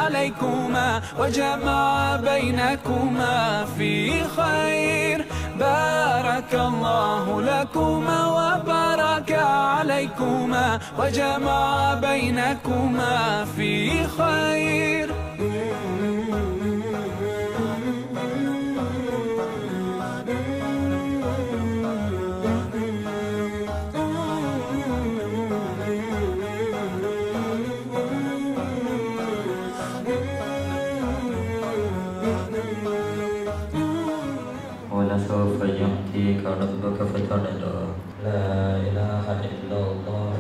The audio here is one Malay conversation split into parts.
عليكما وجمع بينكما في خير. بارك الله لكما وبارك عليكما وجمع بينكما في خير. ولسوف يعطيك ربك فترضى. لا إله إلا الله.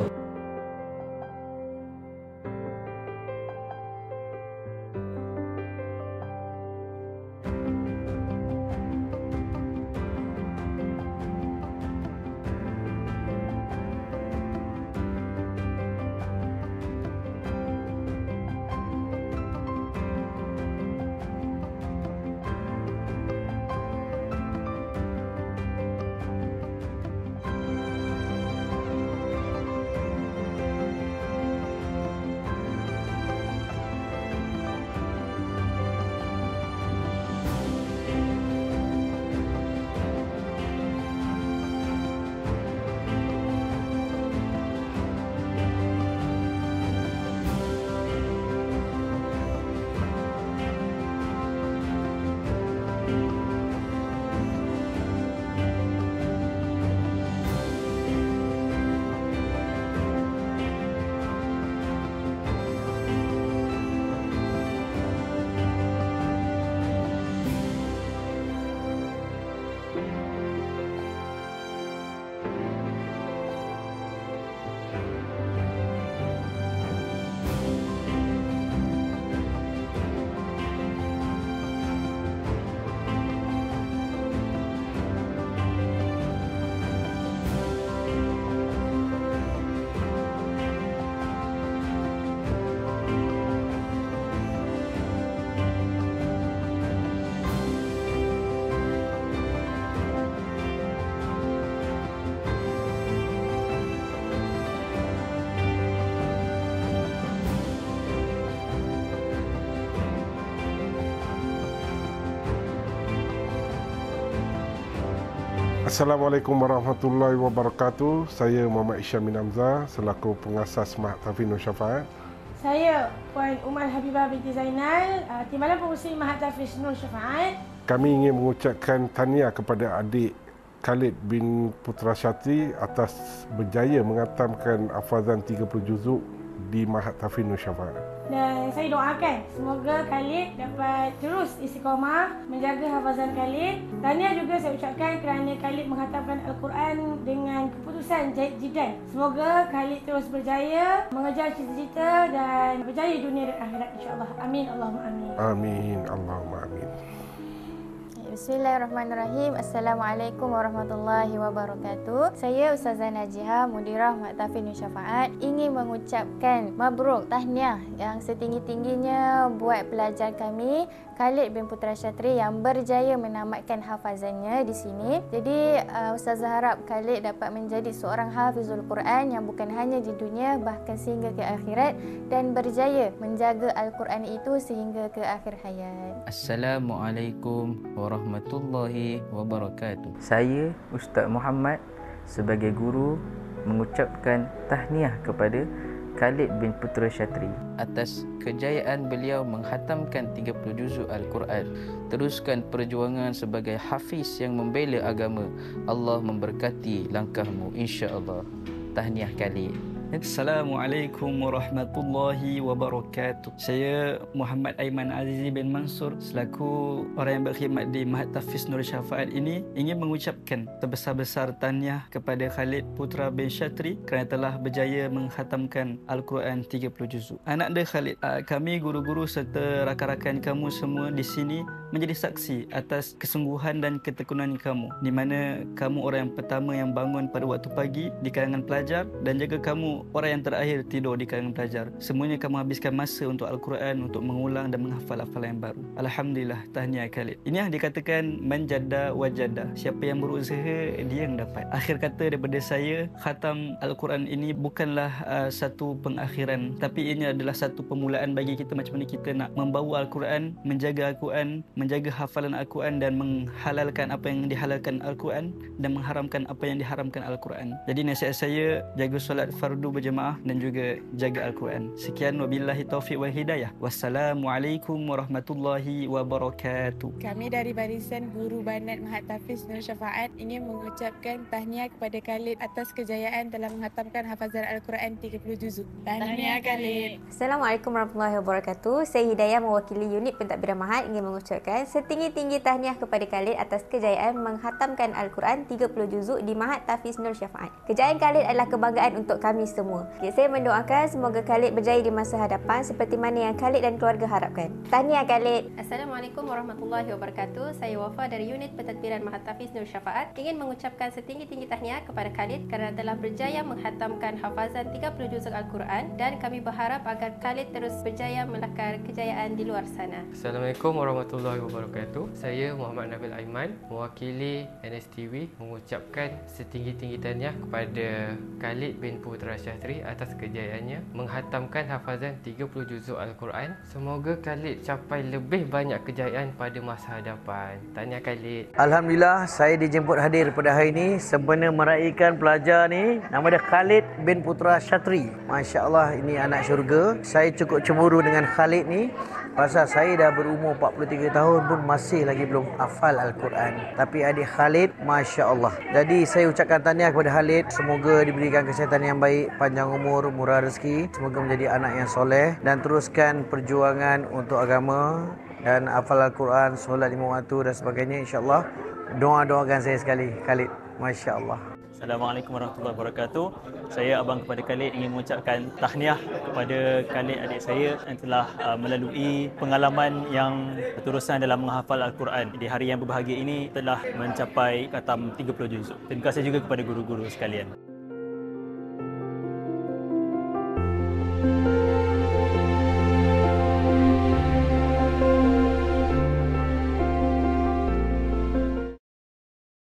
Assalamualaikum warahmatullahi wabarakatuh. Saya Muhammad Isyam bin Hamzah selaku pengasas Mahat Tahfiz Nur Syafaat. Saya Puan Umar Habibah binti Zainal, Timbalan Pengurusi Mahat Tahfiz Nur Syafaat. Kami ingin mengucapkan tahniah kepada adik Khalid bin Putra Syatri atas berjaya menghatamkan hafazan 30 juzuk di Mahat Tahfiz Nur Syafaat. Dan saya doakan semoga Khalid dapat terus istiqamah menjaga hafazan Khalid. Tahniah juga saya ucapkan kerana Khalid menghatamkan Al-Quran dengan keputusan Jaid Jidan. Semoga Khalid terus berjaya mengejar cita-cita dan berjaya dunia dan akhirat insya-Allah. Amin Allahumma amin. Amin Allahumma amin. Bismillahirrahmanirrahim. Assalamualaikum warahmatullahi wabarakatuh. Saya Ustazah Najihah, Mudirah Mahat Tahfiz Nur Syafaat, ingin mengucapkan mabruk, tahniah yang setinggi-tingginya buat pelajar kami Khalid bin Putra Syatri yang berjaya menamatkan hafazannya di sini. Jadi Ustazah harap Khalid dapat menjadi seorang hafizul Quran yang bukan hanya di dunia bahkan sehingga ke akhirat dan berjaya menjaga Al-Quran itu sehingga ke akhir hayat. Assalamualaikum warahmatullahi wabarakatuh. Saya Ustaz Muhammad sebagai guru mengucapkan tahniah kepada Khalid bin Putra Syatri atas kejayaan beliau menghatamkan 30 juzuk Al-Quran. Teruskan perjuangan sebagai hafiz yang membela agama. Allah memberkati langkahmu insya-Allah. Tahniah Khalid. Assalamualaikum warahmatullahi wabarakatuh. Saya Muhammad Aiman Azizi bin Mansur selaku orang yang berkhidmat di Mahat Tahfiz Nur Syafaat ini ingin mengucapkan sebesar-besar tahniah kepada Khalid Putra bin Syatri kerana telah berjaya menghatamkan Al-Quran 30 juzuk. Anak dia Khalid, kami guru-guru serta rakan-rakan kamu semua di sini menjadi saksi atas kesungguhan dan ketekunan kamu, di mana kamu orang yang pertama yang bangun pada waktu pagi di kalangan pelajar dan juga kamu orang yang terakhir tidur di kalangan pelajar. Semuanya kamu habiskan masa untuk Al-Quran, untuk mengulang dan menghafal hafalan yang baru. Alhamdulillah, tahniah Khalid. Ini yang dikatakan manjada wajada. Siapa yang berusaha, dia yang dapat. Akhir kata daripada saya, khatam Al-Quran ini bukanlah satu pengakhiran, tapi ini adalah satu permulaan bagi kita macam mana kita nak membawa Al-Quran, menjaga Al-Quran, menjaga hafalan Al-Quran dan menghalalkan apa yang dihalalkan Al-Quran dan mengharamkan apa yang diharamkan Al-Quran. Jadi nasihat saya, jaga solat fardu berjemaah dan juga jaga Al-Quran. Sekian, wabillahi taufiq wal hidayah. Wassalamualaikum warahmatullahi wabarakatuh. Kami dari barisan Guru Banat Mahat Tafiz Nur Syafaat ingin mengucapkan tahniah kepada Khalid atas kejayaan dalam menghatamkan hafazan Al-Quran 30 juzuk. Tahniah Khalid. Assalamualaikum warahmatullahi wabarakatuh. Saya Hidayah mewakili unit pentadbiran Mahat ingin mengucapkan setinggi-tinggi tahniah kepada Khalid atas kejayaan menghatamkan Al-Quran 30 juzuk di Mahat Tafiz Nur Syafaat. Kejayaan Khalid adalah kebanggaan untuk kami semua. Saya mendoakan semoga Khalid berjaya di masa hadapan seperti mana yang Khalid dan keluarga harapkan. Tahniah Khalid. Assalamualaikum warahmatullahi wabarakatuh. Saya Wafa dari unit pentadbiran Mahat Tafiz Nur Syafaat ingin mengucapkan setinggi-tinggi tahniah kepada Khalid kerana telah berjaya menghatamkan hafazan 30 juzuk Al-Quran dan kami berharap agar Khalid terus berjaya melakar kejayaan di luar sana. Assalamualaikum warahmatullahi wabarakatuh. Saya Muhammad Nabil Aiman mewakili NSTV mengucapkan setinggi-tinggi tahniah kepada Khalid bin Putra Syahri atas kejayaannya menghatamkan hafazan 30 juzuk Al-Quran. Semoga Khalid capai lebih banyak kejayaan pada masa hadapan. Tahniah Khalid. Alhamdulillah, saya dijemput hadir pada hari ini sempena meraihkan pelajar ni. Nama dia Khalid bin Putra Syahri. Masya Allah, ini anak syurga. Saya cukup cemburu dengan Khalid ni pasal saya dah berumur 43 tahun pun masih lagi belum hafal Al-Quran. Tapi adik Khalid, Masya Allah. Jadi saya ucapkan tahniah kepada Khalid. Semoga diberikan kesihatan yang baik, panjang umur, murah rezeki. Semoga menjadi anak yang soleh dan teruskan perjuangan untuk agama dan hafal Al-Quran, solat 5 waktu dan sebagainya. InsyaAllah doakan saya sekali Khalid. Masya Allah. Assalamualaikum warahmatullahi wabarakatuh. Saya abang kepada Khalid ingin mengucapkan tahniah kepada Khalid adik saya yang telah melalui pengalaman yang berterusan dalam menghafal Al-Quran. Di hari yang berbahagia ini telah mencapai khatam 30 juzuk. Terima kasih juga kepada guru-guru sekalian.